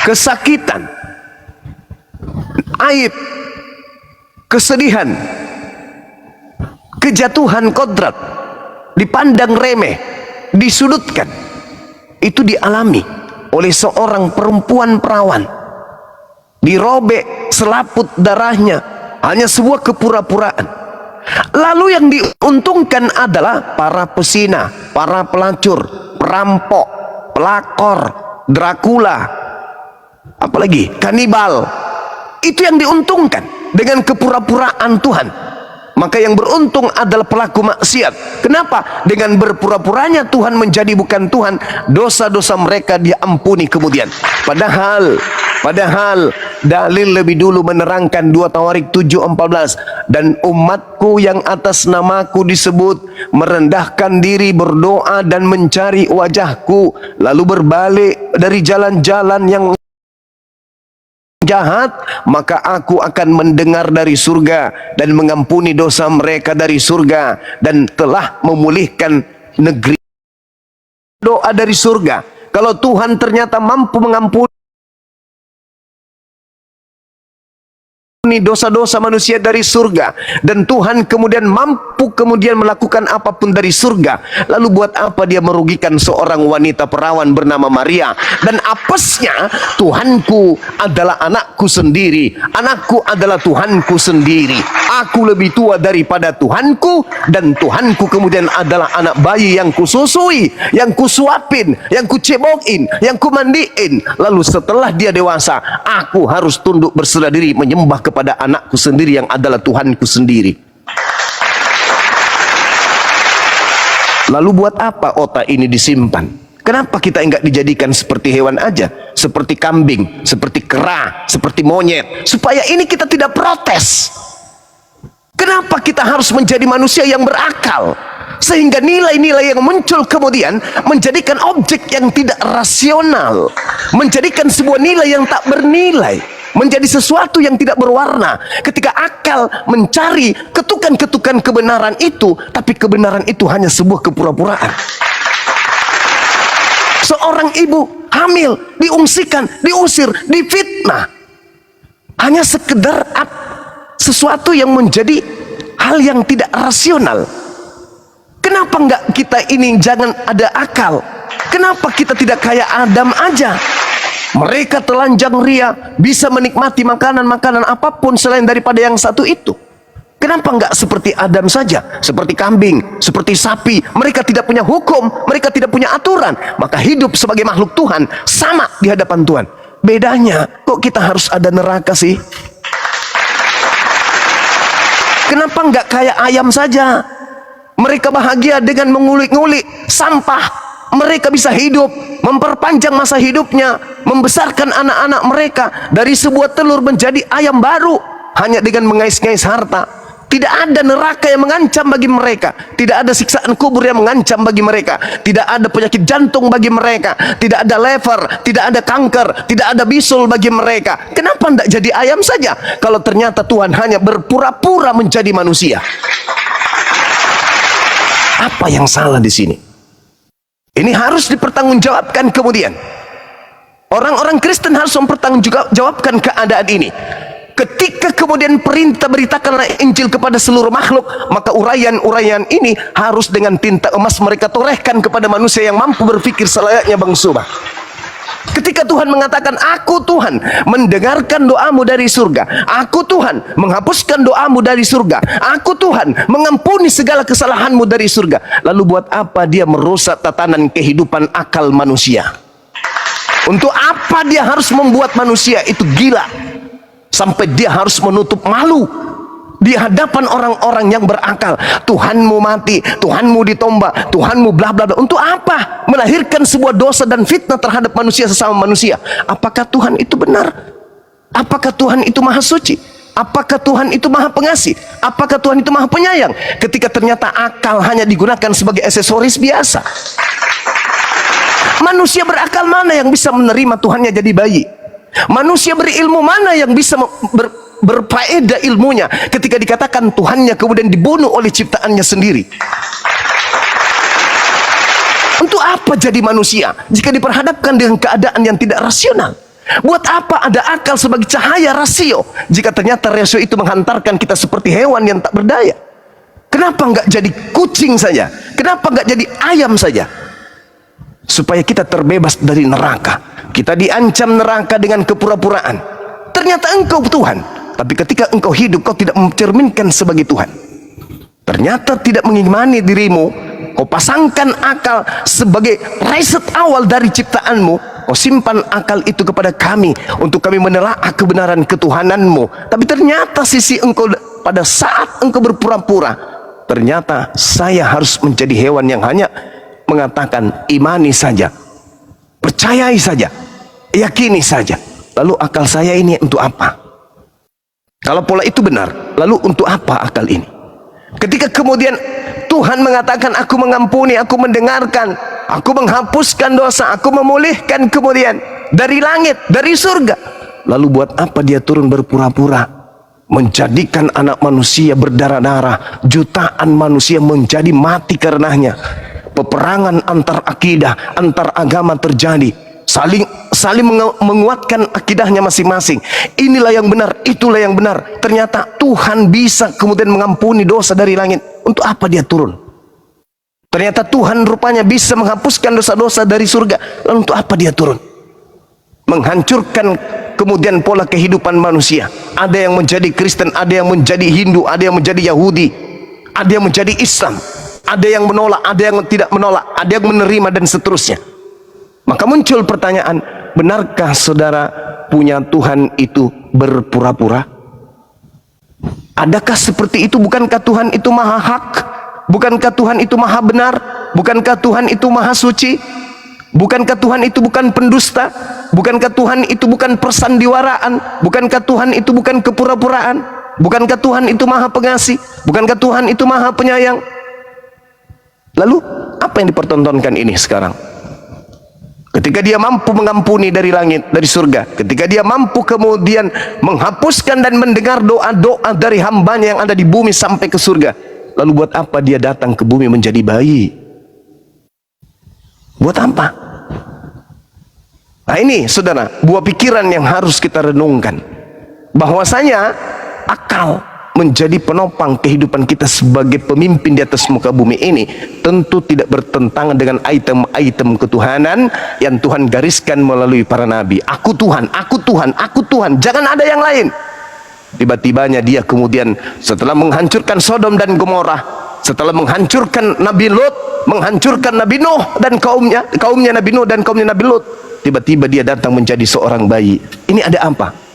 kesakitan, aib, kesedihan, kejatuhan kodrat, dipandang remeh, disudutkan, itu dialami oleh seorang perempuan perawan. Dirobek selaput darahnya, hanya sebuah kepura-puraan. Lalu yang diuntungkan adalah para pesina, para pelacur, perampok, pelakor, Dracula, apalagi kanibal. Itu yang diuntungkan dengan kepura-puraan Tuhan. Maka yang beruntung adalah pelaku maksiat. Kenapa? Dengan berpura-puranya Tuhan menjadi bukan Tuhan, dosa-dosa mereka diampuni kemudian. Padahal dalil lebih dulu menerangkan 2 Tawarik 7:14, dan umatku yang atas namaku disebut merendahkan diri, berdoa dan mencari wajahku, lalu berbalik dari jalan-jalan yang jahat, maka aku akan mendengar dari surga dan mengampuni dosa mereka dari surga, dan telah memulihkan negeri. Doa dari surga. Kalau Tuhan ternyata mampu mengampuni dosa-dosa manusia dari surga, dan Tuhan kemudian mampu kemudian melakukan apapun dari surga, lalu buat apa dia merugikan seorang wanita perawan bernama Maria? Dan apesnya, Tuhanku adalah anakku sendiri, anakku adalah Tuhanku sendiri, aku lebih tua daripada Tuhanku, dan Tuhanku kemudian adalah anak bayi yang kususui, yang kusuapin, yang kucebokin, yang kumandiin. Lalu setelah dia dewasa, aku harus tunduk berserah diri menyembah kepada anakku sendiri yang adalah Tuhanku sendiri. Lalu buat apa otak ini disimpan? Kenapa kita enggak dijadikan seperti hewan aja, seperti kambing, seperti kera, seperti monyet, supaya ini kita tidak protes? Kenapa kita harus menjadi manusia yang berakal, sehingga nilai-nilai yang muncul kemudian menjadikan objek yang tidak rasional, menjadikan sebuah nilai yang tak bernilai, menjadi sesuatu yang tidak berwarna, ketika akal mencari ketukan-ketukan kebenaran itu, tapi kebenaran itu hanya sebuah kepura-puraan. Seorang ibu hamil diungsikan, diusir, difitnah, hanya sekedar sesuatu yang menjadi hal yang tidak rasional. Kenapa enggak kita ini jangan ada akal? Kenapa kita tidak kayak Adam aja? Mereka telanjang ria, bisa menikmati makanan-makanan apapun selain daripada yang satu itu. Kenapa enggak seperti Adam saja, seperti kambing, seperti sapi? Mereka tidak punya hukum, mereka tidak punya aturan, maka hidup sebagai makhluk Tuhan sama di hadapan Tuhan. Bedanya, kok kita harus ada neraka sih? Kenapa enggak kayak ayam saja? Mereka bahagia dengan mengulik-ngulik sampah. Mereka bisa hidup, memperpanjang masa hidupnya, membesarkan anak-anak mereka dari sebuah telur menjadi ayam baru, hanya dengan mengais-ngais harta. Tidak ada neraka yang mengancam bagi mereka, tidak ada siksaan kubur yang mengancam bagi mereka, tidak ada penyakit jantung bagi mereka, tidak ada lever, tidak ada kanker, tidak ada bisul bagi mereka. Kenapa tidak jadi ayam saja kalau ternyata Tuhan hanya berpura-pura menjadi manusia? Apa yang salah di sini? Ini harus dipertanggungjawabkan kemudian. Orang-orang Kristen harus mempertanggungjawabkan keadaan ini. Ketika kemudian perintah beritakanlah Injil kepada seluruh makhluk, maka uraian-uraian ini harus dengan tinta emas mereka torehkan kepada manusia yang mampu berpikir selayaknya bangsa. Ketika Tuhan mengatakan, aku Tuhan mendengarkan doamu dari surga, aku Tuhan menghapuskan doamu dari surga, aku Tuhan mengampuni segala kesalahanmu dari surga, lalu buat apa dia merusak tatanan kehidupan akal manusia? Untuk apa dia harus membuat manusia itu gila sampai dia harus menutup malu di hadapan orang-orang yang berakal? Tuhanmu mati, Tuhanmu ditombak, Tuhanmu bla bla bla. Untuk apa? Melahirkan sebuah dosa dan fitnah terhadap manusia sesama manusia. Apakah Tuhan itu benar? Apakah Tuhan itu maha suci? Apakah Tuhan itu maha pengasih? Apakah Tuhan itu maha penyayang? Ketika ternyata akal hanya digunakan sebagai aksesoris biasa. Manusia berakal mana yang bisa menerima Tuhannya jadi bayi? Manusia berilmu mana yang bisa berfaedah ilmunya ketika dikatakan Tuhannya kemudian dibunuh oleh ciptaannya sendiri? Untuk apa jadi manusia jika diperhadapkan dengan keadaan yang tidak rasional? Buat apa ada akal sebagai cahaya rasio jika ternyata rasio itu menghantarkan kita seperti hewan yang tak berdaya? Kenapa nggak jadi kucing saja? Kenapa nggak jadi ayam saja? Supaya kita terbebas dari neraka. Kita diancam neraka dengan kepura-puraan. Ternyata engkau Tuhan, tapi ketika engkau hidup kau tidak mencerminkan sebagai Tuhan. Ternyata tidak mengimani dirimu. Kau pasangkan akal sebagai riset awal dari ciptaanmu. Kau simpan akal itu kepada kami untuk kami menelaah kebenaran ketuhananmu. Tapi ternyata sisi engkau pada saat engkau berpura-pura, ternyata saya harus menjadi hewan yang hanya mengatakan imani saja, percayai saja, yakini saja. Lalu akal saya ini untuk apa? Kalau pola itu benar, lalu untuk apa akal ini? Ketika kemudian Tuhan mengatakan aku mengampuni, aku mendengarkan, aku menghapuskan dosa, aku memulihkan kemudian dari langit, dari surga. Lalu buat apa dia turun berpura-pura? Menjadikan anak manusia berdarah-darah, jutaan manusia menjadi mati karenanya. Peperangan antar akidah, antar agama terjadi. Saling menguatkan akidahnya masing-masing. Inilah yang benar, itulah yang benar. Ternyata Tuhan bisa kemudian mengampuni dosa dari langit. Untuk apa dia turun? Ternyata Tuhan rupanya bisa menghapuskan dosa-dosa dari surga. Lalu untuk apa dia turun? Menghancurkan kemudian pola kehidupan manusia. Ada yang menjadi Kristen, ada yang menjadi Hindu, ada yang menjadi Yahudi, ada yang menjadi Islam, ada yang menolak, ada yang tidak menolak, ada yang menerima, dan seterusnya. Maka muncul pertanyaan, benarkah saudara punya Tuhan itu berpura-pura? Adakah seperti itu? Bukankah Tuhan itu maha hak? Bukankah Tuhan itu maha benar? Bukankah Tuhan itu maha suci? Bukankah Tuhan itu bukan pendusta? Bukankah Tuhan itu bukan persandiwaraan? Bukankah Tuhan itu bukan kepura-puraan? Bukankah Tuhan itu maha pengasih? Bukankah Tuhan itu maha penyayang? Lalu apa yang dipertontonkan ini sekarang? Ketika dia mampu mengampuni dari langit, dari surga, ketika dia mampu kemudian menghapuskan dan mendengar doa-doa dari hambanya yang ada di bumi sampai ke surga, lalu buat apa dia datang ke bumi menjadi bayi? Buat apa? Nah ini saudara, buah pikiran yang harus kita renungkan, bahwasanya akal menjadi penopang kehidupan kita sebagai pemimpin di atas muka bumi ini tentu tidak bertentangan dengan item-item ketuhanan yang Tuhan gariskan melalui para nabi. Aku Tuhan, aku Tuhan, aku Tuhan, jangan ada yang lain. Tiba-tibanya dia kemudian setelah menghancurkan Sodom dan Gomorrah, setelah menghancurkan Nabi Lot, menghancurkan Nabi Nuh dan kaumnya Nabi Nuh dan kaumnya Nabi Lot, tiba-tiba dia datang menjadi seorang bayi. Ini ada apa?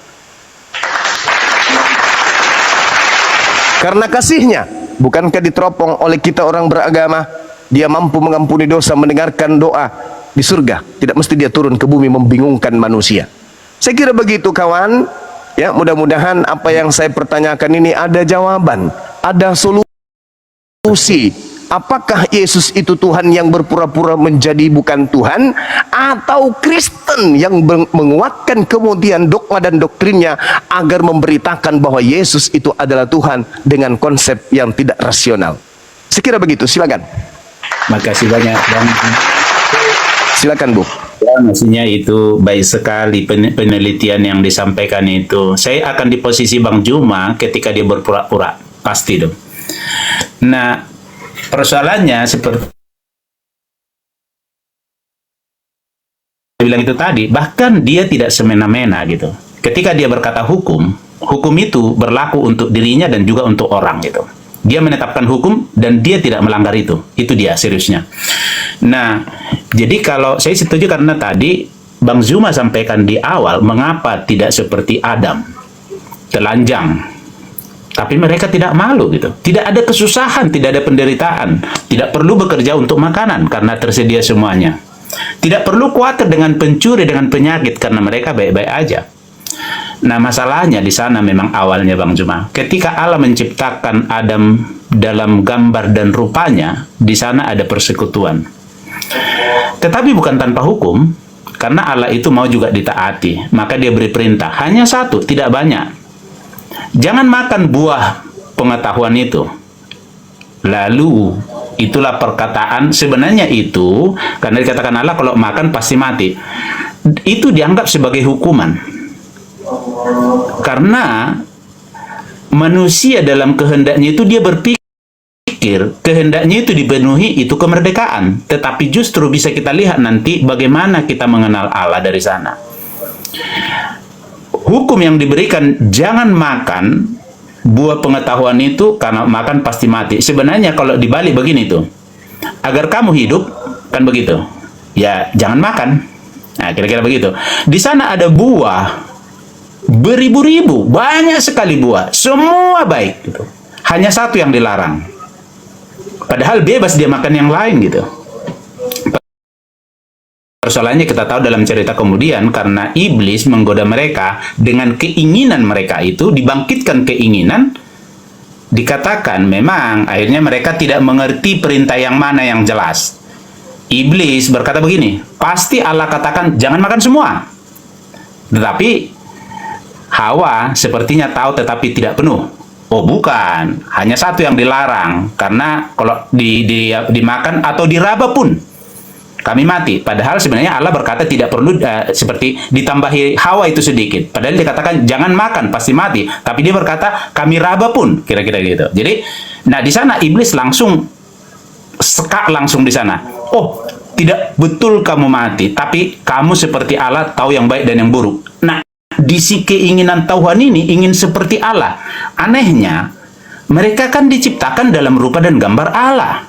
Karena kasihnya, bukankah diteropong oleh kita orang beragama, dia mampu mengampuni dosa, mendengarkan doa di surga. Tidak mesti dia turun ke bumi membingungkan manusia. Saya kira begitu kawan. Ya, mudah-mudahan apa yang saya pertanyakan ini ada jawaban, ada solusi. Apakah Yesus itu Tuhan yang berpura-pura menjadi bukan Tuhan, atau Kristen yang menguatkan kemudian dogma dan doktrinnya agar memberitakan bahwa Yesus itu adalah Tuhan dengan konsep yang tidak rasional? Saya kira begitu. Silakan. Makasih banyak Bang. Silakan Bu. Ya, maksudnya itu baik sekali penelitian yang disampaikan itu. Saya akan di posisi Bang Juma ketika dia berpura-pura, pasti dong. Nah, persoalannya seperti saya bilang itu tadi, bahkan dia tidak semena-mena gitu. Ketika dia berkata hukum, hukum itu berlaku untuk dirinya dan juga untuk orang gitu. Dia menetapkan hukum dan dia tidak melanggar itu. Itu dia seriusnya. Nah, jadi kalau saya setuju karena tadi Bang Zuma sampaikan di awal, mengapa tidak seperti Adam, telanjang, tapi mereka tidak malu gitu. Tidak ada kesusahan, tidak ada penderitaan, tidak perlu bekerja untuk makanan karena tersedia semuanya. Tidak perlu khawatir dengan pencuri, dengan penyakit karena mereka baik-baik aja. Nah, masalahnya di sana memang awalnya Bang Juma. Ketika Allah menciptakan Adam dalam gambar dan rupanya, di sana ada persekutuan. Tetapi bukan tanpa hukum, karena Allah itu mau juga ditaati. Maka dia beri perintah, hanya satu, tidak banyak. Jangan makan buah pengetahuan itu. Lalu, itulah perkataan, sebenarnya itu, karena dikatakan Allah kalau makan pasti mati. itu dianggap sebagai hukuman. Karena manusia dalam kehendaknya itu dia berpikir kehendaknya itu dipenuhi, itu kemerdekaan. Tetapi justru bisa kita lihat nanti bagaimana kita mengenal Allah dari sana. Hukum yang diberikan jangan makan buah pengetahuan itu, karena makan pasti mati. Sebenarnya kalau dibalik begini tuh, agar kamu hidup, kan begitu. Ya jangan makan. Nah, kira-kira begitu. Di sana ada buah beribu-ribu, banyak sekali buah, semua baik gitu. Hanya satu yang dilarang. Padahal bebas dia makan yang lain gitu. Persoalannya kita tahu dalam cerita kemudian, karena iblis menggoda mereka dengan keinginan mereka itu, dibangkitkan keinginan, dikatakan memang akhirnya mereka tidak mengerti perintah yang mana yang jelas. Iblis berkata begini, pasti Allah katakan jangan makan semua. Tetapi Hawa sepertinya tahu tetapi tidak penuh. Oh bukan, hanya satu yang dilarang. Karena kalau dimakan atau diraba pun kami mati. Padahal sebenarnya Allah berkata tidak perlu seperti ditambahi Hawa itu sedikit. Padahal dikatakan jangan makan pasti mati. Tapi dia berkata kami raba pun, kira-kira gitu. Jadi, nah di sana iblis langsung sekak langsung di sana. Oh tidak betul kamu mati, tapi kamu seperti Allah tahu yang baik dan yang buruk. Nah di si keinginan Tuhan ini ingin seperti Allah. Anehnya mereka kan diciptakan dalam rupa dan gambar Allah.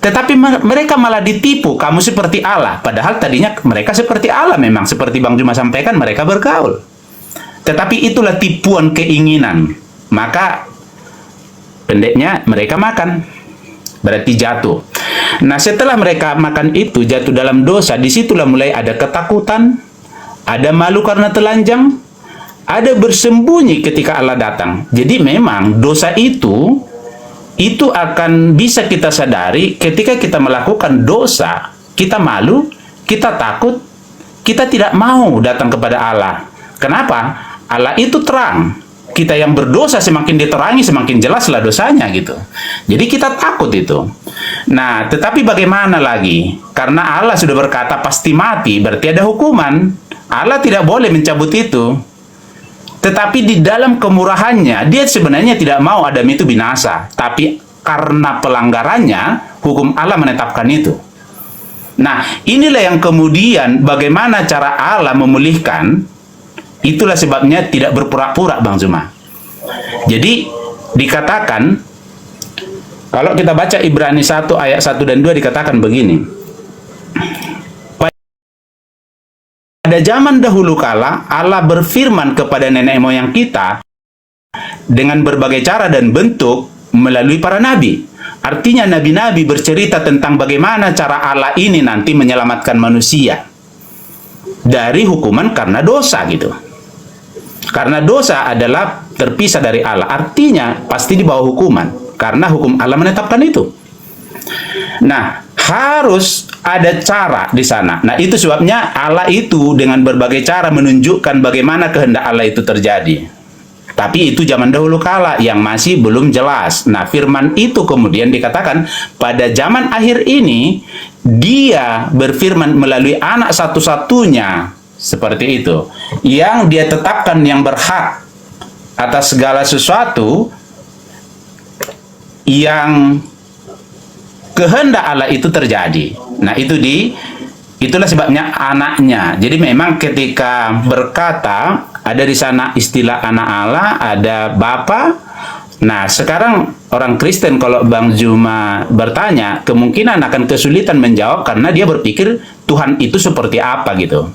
Tetapi mereka malah ditipu, kamu seperti Allah. Padahal tadinya mereka seperti Allah memang. Seperti Bang Juma sampaikan, mereka bergaul. Tetapi itulah tipuan keinginan. Maka pendeknya mereka makan. Berarti jatuh. Nah setelah mereka makan itu, jatuh dalam dosa, disitulah mulai ada ketakutan, ada malu karena telanjang, ada bersembunyi ketika Allah datang. Jadi memang dosa itu akan bisa kita sadari ketika kita melakukan dosa. Kita malu, kita takut, kita tidak mau datang kepada Allah. Kenapa? Allah itu terang. Kita yang berdosa semakin diterangi, semakin jelaslah dosanya gitu. Jadi kita takut itu. Nah, tetapi bagaimana lagi? Karena Allah sudah berkata pasti mati, berarti ada hukuman. Allah tidak boleh mencabut itu. Tetapi di dalam kemurahannya, dia sebenarnya tidak mau Adam itu binasa. Tapi karena pelanggarannya, hukum Allah menetapkan itu. Nah, inilah yang kemudian bagaimana cara Allah memulihkan. Itulah sebabnya tidak berpura-pura, Bang Zuma. Jadi, dikatakan, kalau kita baca Ibrani 1 ayat 1 dan 2 dikatakan begini. Pada zaman dahulu kala, Allah berfirman kepada nenek moyang kita dengan berbagai cara dan bentuk melalui para nabi. Artinya nabi-nabi bercerita tentang bagaimana cara Allah ini nanti menyelamatkan manusia dari hukuman karena dosa gitu. Karena dosa adalah terpisah dari Allah. Artinya pasti di bawah hukuman. Karena hukum Allah menetapkan itu. Nah, harus ada cara di sana. Nah, itu sebabnya Allah itu dengan berbagai cara menunjukkan bagaimana kehendak Allah itu terjadi. Tapi itu zaman dahulu kala yang masih belum jelas. Nah, firman itu kemudian dikatakan pada zaman akhir ini dia berfirman melalui anak satu-satunya seperti itu. Yang dia tetapkan yang berhak atas segala sesuatu yang kehendak Allah itu terjadi. Nah, itulah sebabnya anaknya. Jadi memang ketika berkata ada di sana istilah anak Allah, ada Bapa. Nah, sekarang orang Kristen kalau Bang Juma bertanya, kemungkinan akan kesulitan menjawab karena dia berpikir Tuhan itu seperti apa gitu.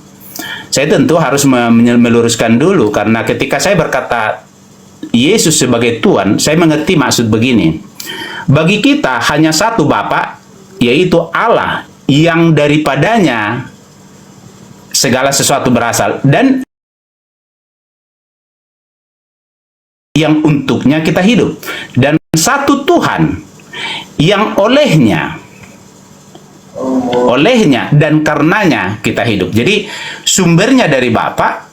Saya tentu harus meluruskan dulu karena ketika saya berkata Yesus sebagai Tuhan, saya mengerti maksud begini. Bagi kita hanya satu Bapa, yaitu Allah yang daripadanya segala sesuatu berasal dan yang untuknya kita hidup, dan satu Tuhan yang olehnya dan karenanya kita hidup. Jadi sumbernya dari Bapa,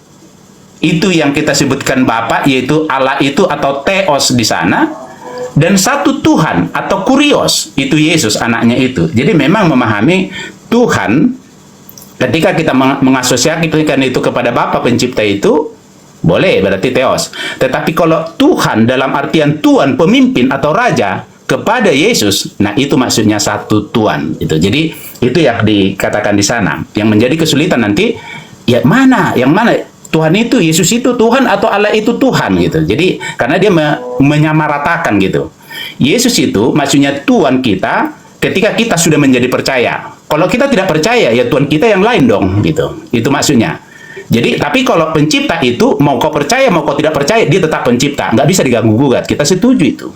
itu yang kita sebutkan Bapa, yaitu Allah itu atau Theos di sana, dan satu Tuhan atau Kurios, itu Yesus anaknya itu. Jadi memang memahami Tuhan Ketika kita mengasosiasikan itu kepada Bapa pencipta itu, boleh, berarti Theos. Tetapi kalau Tuhan dalam artian Tuhan, pemimpin atau Raja, kepada Yesus, nah itu maksudnya satu Tuhan. Itu. Jadi itu yang dikatakan di sana. Yang menjadi kesulitan nanti, ya mana? Yang mana? Tuhan itu, Yesus itu Tuhan atau Allah itu Tuhan gitu. Jadi karena dia menyamaratakan gitu. Yesus itu maksudnya Tuhan kita ketika kita sudah menjadi percaya. Kalau kita tidak percaya, ya Tuhan kita yang lain dong, gitu. Itu maksudnya. Jadi, tapi kalau pencipta itu, mau kau percaya, mau kau tidak percaya, dia tetap pencipta. Nggak bisa diganggu-gugat. Kita setuju itu.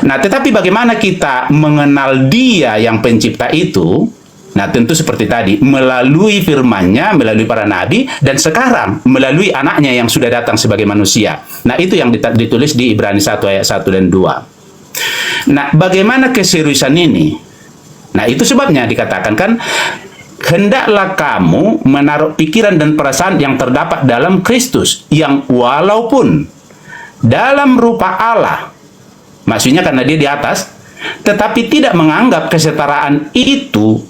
Nah, tetapi bagaimana kita mengenal dia yang pencipta itu? Nah, tentu seperti tadi, melalui firman-Nya, melalui para nabi, dan sekarang melalui anaknya yang sudah datang sebagai manusia. Nah, itu yang ditulis di Ibrani 1 ayat 1 dan 2. Nah, bagaimana keseriusan ini? Nah, itu sebabnya dikatakan kan, hendaklah kamu menaruh pikiran dan perasaan yang terdapat dalam Kristus, yang walaupun dalam rupa Allah, maksudnya karena dia di atas, tetapi tidak menganggap kesetaraan itu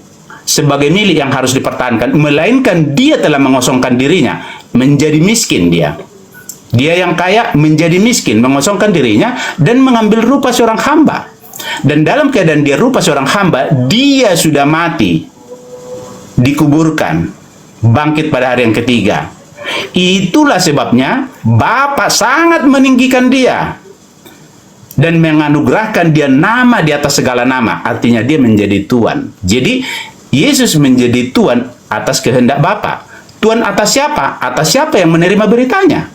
sebagai milik yang harus dipertahankan, melainkan dia telah mengosongkan dirinya, menjadi miskin dia. Dia yang kaya menjadi miskin, mengosongkan dirinya, dan mengambil rupa seorang hamba. Dan dalam keadaan dia rupa seorang hamba, dia sudah mati, dikuburkan, bangkit pada hari yang ketiga. Itulah sebabnya Bapa sangat meninggikan dia dan menganugerahkan dia nama di atas segala nama. Artinya dia menjadi Tuhan. Jadi Yesus menjadi Tuhan atas kehendak Bapa. Tuhan atas siapa? Atas siapa yang menerima beritanya?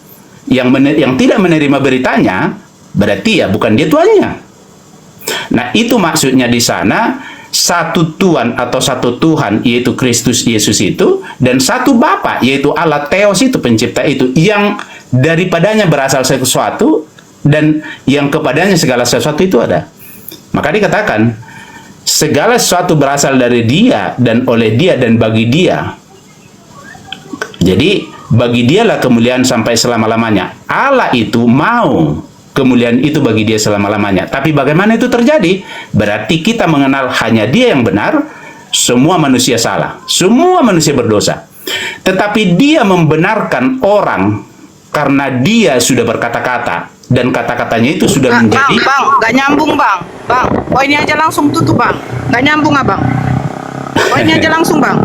Yang tidak menerima beritanya, berarti ya bukan dia Tuannya. Nah, itu maksudnya di sana, satu Tuhan atau satu Tuhan, yaitu Kristus Yesus itu, dan satu Bapa, yaitu Allah Theos itu, pencipta itu, yang daripadanya berasal sesuatu, dan yang kepadanya segala sesuatu itu ada. Maka dikatakan, segala sesuatu berasal dari dia, dan oleh dia, dan bagi dia. Jadi, bagi dialah kemuliaan sampai selama-lamanya. Allah itu mau kemuliaan itu bagi dia selama-lamanya. Tapi bagaimana itu terjadi? Berarti kita mengenal hanya dia yang benar, semua manusia salah, semua manusia berdosa. Tetapi dia membenarkan orang karena dia sudah berkata-kata, dan kata-katanya itu sudah menjadi... Bang, nggak nyambung bang. Bang, poinnya aja langsung tutup bang. Nggak nyambung abang. Poinnya aja langsung bang.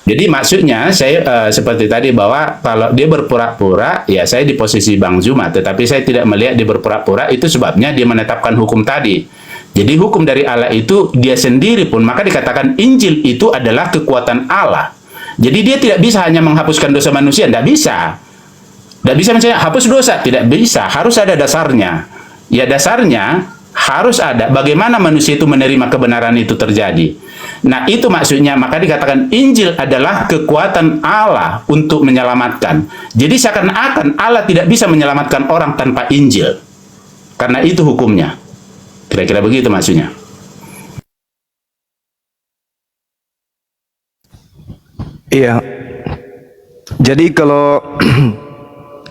Jadi maksudnya saya seperti tadi bahwa kalau dia berpura-pura, ya saya di posisi Bang Zuma, tetapi saya tidak melihat dia berpura-pura, itu sebabnya dia menetapkan hukum tadi. Jadi hukum dari Allah itu dia sendiri pun, maka dikatakan Injil itu adalah kekuatan Allah. Jadi dia tidak bisa hanya menghapuskan dosa manusia, tidak bisa. Tidak bisa misalnya hapus dosa, tidak bisa, harus ada dasarnya. Ya dasarnya harus ada bagaimana manusia itu menerima kebenaran itu terjadi. Nah, itu maksudnya, maka dikatakan Injil adalah kekuatan Allah untuk menyelamatkan. Jadi seakan-akan Allah tidak bisa menyelamatkan orang tanpa Injil. Karena itu hukumnya. Kira-kira begitu maksudnya. Iya. Jadi kalau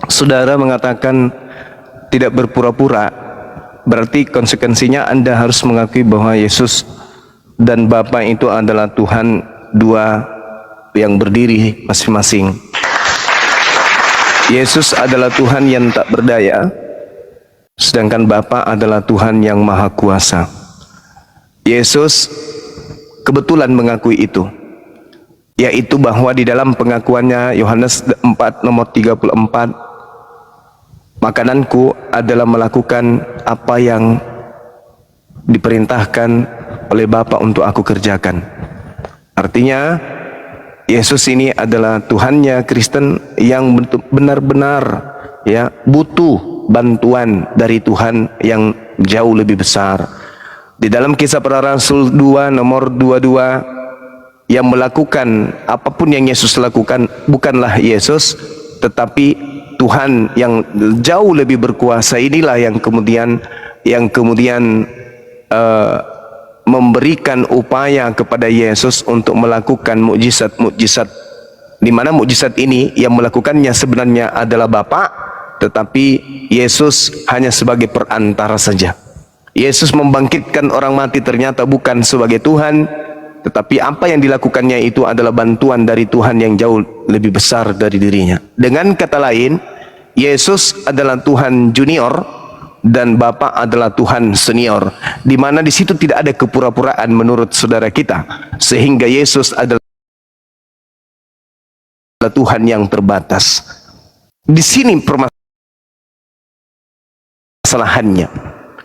saudara mengatakan tidak berpura-pura, berarti konsekuensinya Anda harus mengakui bahwa Yesus dan Bapa itu adalah Tuhan dua yang berdiri masing-masing. Yesus adalah Tuhan yang tak berdaya, sedangkan Bapa adalah Tuhan yang maha kuasa. Yesus kebetulan mengakui itu, yaitu bahwa di dalam pengakuannya Yohanes 4 nomor 34, makananku adalah melakukan apa yang diperintahkan oleh Bapa untuk aku kerjakan. Artinya Yesus ini adalah Tuhannya Kristen yang benar-benar ya butuh bantuan dari Tuhan yang jauh lebih besar. Di dalam Kisah Para Rasul 2 nomor 22, yang melakukan apapun yang Yesus lakukan bukanlah Yesus, tetapi Tuhan yang jauh lebih berkuasa inilah yang kemudian memberikan upaya kepada Yesus untuk melakukan mukjizat-mukjizat, di mana mukjizat ini yang melakukannya sebenarnya adalah Bapa, tetapi Yesus hanya sebagai perantara saja. Yesus membangkitkan orang mati ternyata bukan sebagai Tuhan, tetapi apa yang dilakukannya itu adalah bantuan dari Tuhan yang jauh lebih besar dari dirinya. Dengan kata lain, Yesus adalah Tuhan junior dan Bapa adalah Tuhan senior, di mana di situ tidak ada kepura-puraan menurut saudara kita, sehingga Yesus adalah Tuhan yang terbatas. Di sini permasalahannya.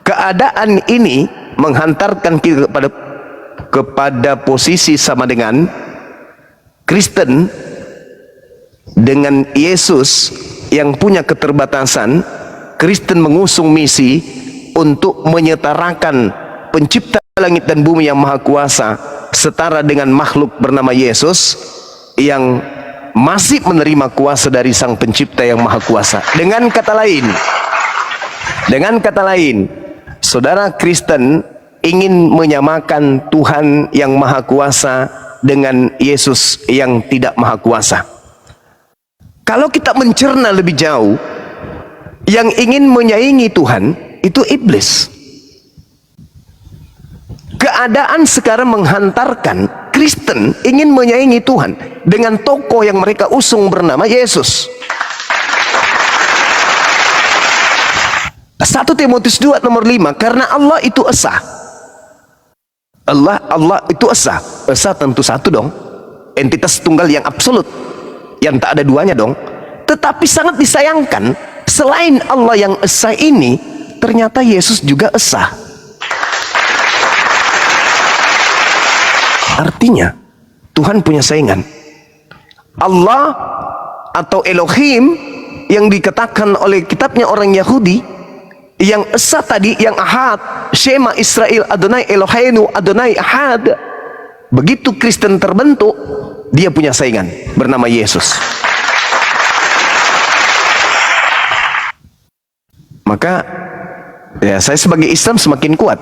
Keadaan ini menghantarkan kita kepada posisi sama dengan Kristen dengan Yesus yang punya keterbatasan. Kristen mengusung misi untuk menyetarakan pencipta langit dan bumi yang maha kuasa setara dengan makhluk bernama Yesus yang masih menerima kuasa dari sang pencipta yang maha kuasa. Dengan kata lain, saudara Kristen ingin menyamakan Tuhan yang maha kuasa dengan Yesus yang tidak maha kuasa. Kalau kita mencerna lebih jauh, yang ingin menyaingi Tuhan itu iblis. Keadaan sekarang menghantarkan Kristen ingin menyaingi Tuhan dengan tokoh yang mereka usung bernama Yesus. 1 Timotius 2 nomor 5, karena Allah itu esa. Allah itu esa. Esa tentu satu dong. Entitas tunggal yang absolut, yang tak ada duanya dong. Tetapi sangat disayangkan, selain Allah yang esa ini, ternyata Yesus juga esa. Artinya, Tuhan punya saingan. Allah atau Elohim yang dikatakan oleh kitabnya orang Yahudi, yang esa tadi, yang ahad, Shema Israel, Adonai Eloheinu, Adonai ahad. Begitu Kristen terbentuk, dia punya saingan bernama Yesus. Maka ya, saya sebagai Islam semakin kuat,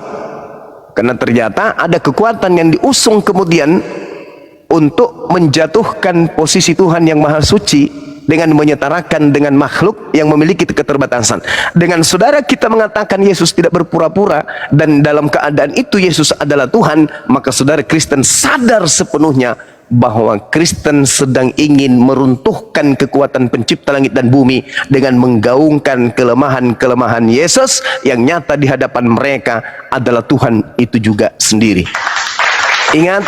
karena ternyata ada kekuatan yang diusung kemudian untuk menjatuhkan posisi Tuhan yang maha suci dengan menyetarakan dengan makhluk yang memiliki keterbatasan. Dengan saudara kita mengatakan Yesus tidak berpura-pura, dan dalam keadaan itu Yesus adalah Tuhan, maka saudara Kristen sadar sepenuhnya bahwa Kristen sedang ingin meruntuhkan kekuatan pencipta langit dan bumi dengan menggaungkan kelemahan-kelemahan Yesus yang nyata di hadapan mereka adalah Tuhan itu juga sendiri. Ingat,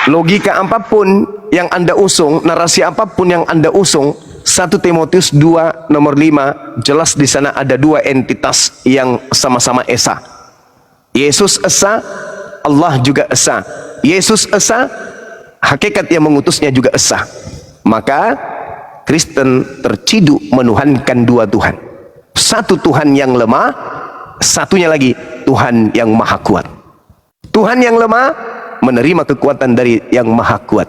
logika apapun yang Anda usung, narasi apapun yang Anda usung, 1 Timotius 2 nomor 5 jelas di sana ada dua entitas yang sama-sama esa. Yesus esa, Allah juga esa. Yesus esa, hakikat yang mengutusnya juga esa. Maka Kristen terciduk menuhankan dua Tuhan. Satu Tuhan yang lemah, satunya lagi Tuhan yang maha kuat. Tuhan yang lemah menerima kekuatan dari yang maha kuat.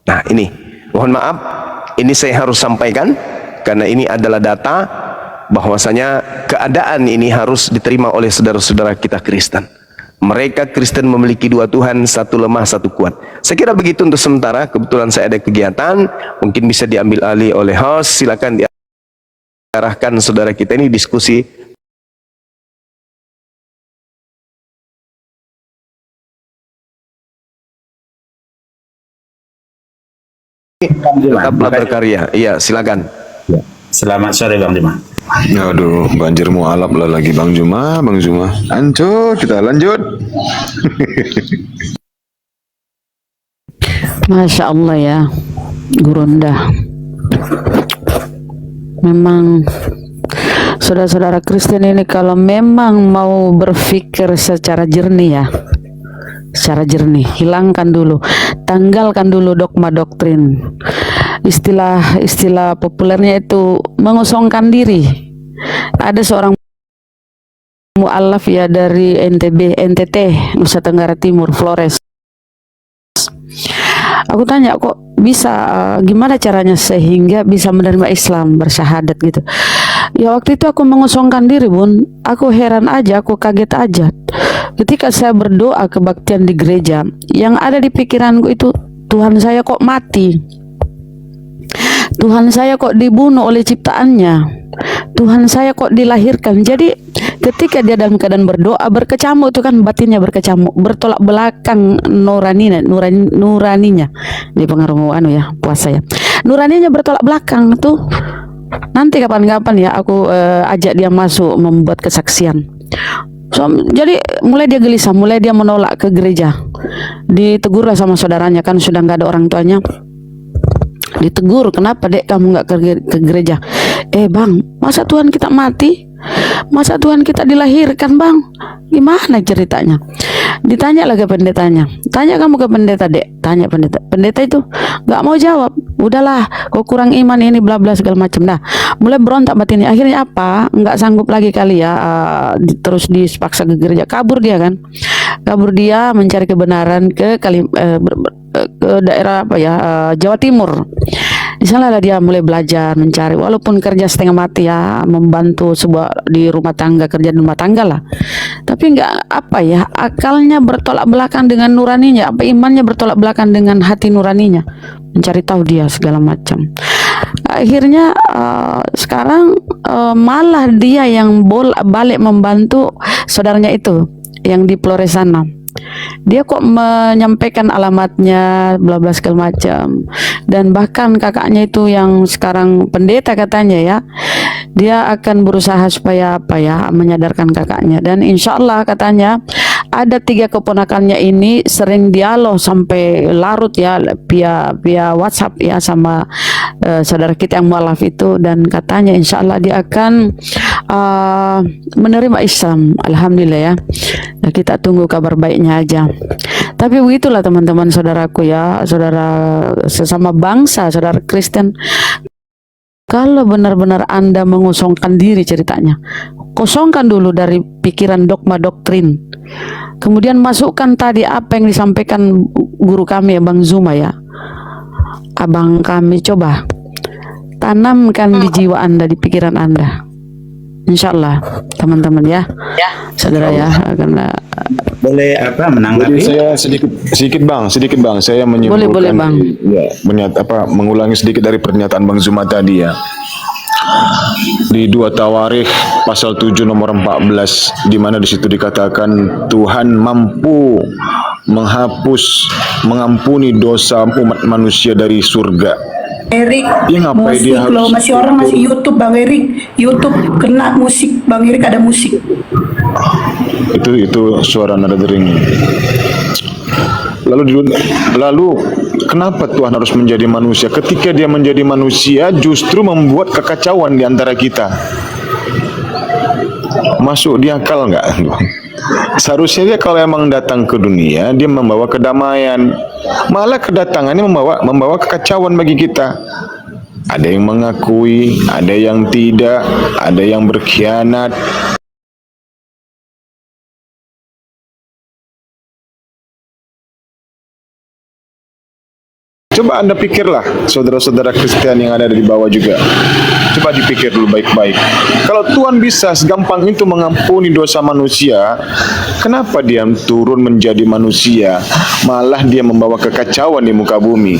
Nah ini, mohon maaf, ini saya harus sampaikan karena ini adalah data bahwasanya keadaan ini harus diterima oleh saudara-saudara kita Kristen. Mereka Kristen memiliki dua Tuhan, satu lemah, satu kuat. Saya kira begitu untuk sementara. Kebetulan saya ada kegiatan, mungkin bisa diambil alih oleh host. Silakan diarahkan saudara kita ini diskusi. Tetaplah berkarya. Iya, silakan. Selamat sore Bang Juma. Aduh, banjir mualaf lah lagi Bang Juma. Lanjut, kita lanjut. Masya Allah ya, Gurunda. Memang saudara-saudara Kristen ini kalau memang mau berpikir secara jernih ya, secara jernih, hilangkan dulu, tanggalkan dulu dogma doktrin. Istilah populernya itu mengosongkan diri. Ada seorang mu'alaf ya dari NTT, Nusa Tenggara Timur, Flores. Aku tanya, kok bisa, gimana caranya sehingga bisa menerima Islam, bersyahadat gitu. Ya waktu itu aku mengosongkan diri Bun, aku heran aja, aku kaget aja. Ketika saya berdoa kebaktian di gereja, yang ada di pikiranku itu, Tuhan saya kok mati. Tuhan saya kok dibunuh oleh ciptaannya. Tuhan saya kok dilahirkan. Jadi ketika dia dalam keadaan berdoa, berkecamuk itu kan batinnya berkecamuk, bertolak belakang nuraninya. Di pengaruh puasa ya. Nuraninya bertolak belakang tuh. Nanti kapan-kapan ya aku ajak dia masuk membuat kesaksian. Jadi mulai dia gelisah, mulai dia menolak ke gereja. Ditegurlah sama saudaranya, kan sudah nggak ada orang tuanya. Ditegur, kenapa dek kamu nggak ke gereja? Bang, masa Tuhan kita mati? Masa Tuhan kita dilahirkan bang? Gimana ceritanya? Ditanya lagi pendetanya. Tanya kamu ke pendeta dek. Tanya pendeta. Pendeta itu nggak mau jawab. Udahlah, kau kurang iman ini bla bla segala macam. Nah, mulai berontak batinnya. Akhirnya apa? Nggak sanggup lagi kali ya. Terus dipaksa ke gereja. Kabur dia kan? Kabur dia mencari kebenaran ke daerah Jawa Timur. Di sana lah dia mulai belajar mencari, walaupun kerja setengah mati ya, membantu sebuah di rumah tangga, kerja di rumah tangga lah. Tapi nggak akalnya bertolak belakang dengan nuraninya, imannya bertolak belakang dengan hati nuraninya, mencari tahu dia segala macam. Akhirnya sekarang malah dia yang balik membantu saudaranya itu yang di Flores sana. Dia kok menyampaikan alamatnya bla bla segala macam, dan bahkan kakaknya itu yang sekarang pendeta katanya ya, dia akan berusaha supaya menyadarkan kakaknya, dan insya Allah katanya ada 3 keponakannya ini sering dialog sampai larut ya via WhatsApp ya sama saudara kita yang mualaf itu, dan katanya insya Allah dia akan menerima Islam. Alhamdulillah ya. Nah, kita tunggu kabar baiknya aja. Tapi begitulah teman-teman saudaraku ya, saudara sesama bangsa, saudara Kristen. Kalau benar-benar Anda mengosongkan diri ceritanya, kosongkan dulu dari pikiran dogma doktrin. Kemudian masukkan tadi apa yang disampaikan guru kami ya, Bang Zuma ya. Abang kami coba tanamkan di jiwa Anda, di pikiran Anda. Insya Allah teman-teman ya, saudara ya, karena boleh menanggapi? Jadi saya sedikit bang, saya menyimpulkan, boleh bang. Ya, mengulangi sedikit dari pernyataan Bang Zuma tadi ya. Di 2 Tawarikh pasal 7 nomor 14, di mana di situ dikatakan Tuhan mampu mengampuni dosa umat manusia dari surga. Erik, Ya, ngapain musik dia loh, harus masih orang masih YouTube Bang Erik, YouTube kena musik Bang Erik, ada musik. Itu suara nada dering. Lalu kenapa Tuhan harus menjadi manusia? Ketika dia menjadi manusia justru membuat kekacauan di antara kita. Masuk di akal nggak? Seharusnya dia kalau emang datang ke dunia, dia membawa kedamaian. Malah kedatangannya membawa kekacauan bagi kita. Ada yang mengakui, ada yang tidak, ada yang berkhianat. Coba Anda pikirlah, saudara-saudara Kristen yang ada di bawah juga. Coba dipikir dulu baik-baik. Kalau Tuhan bisa segampang itu mengampuni dosa manusia, kenapa dia turun menjadi manusia? Malah dia membawa kekacauan di muka bumi.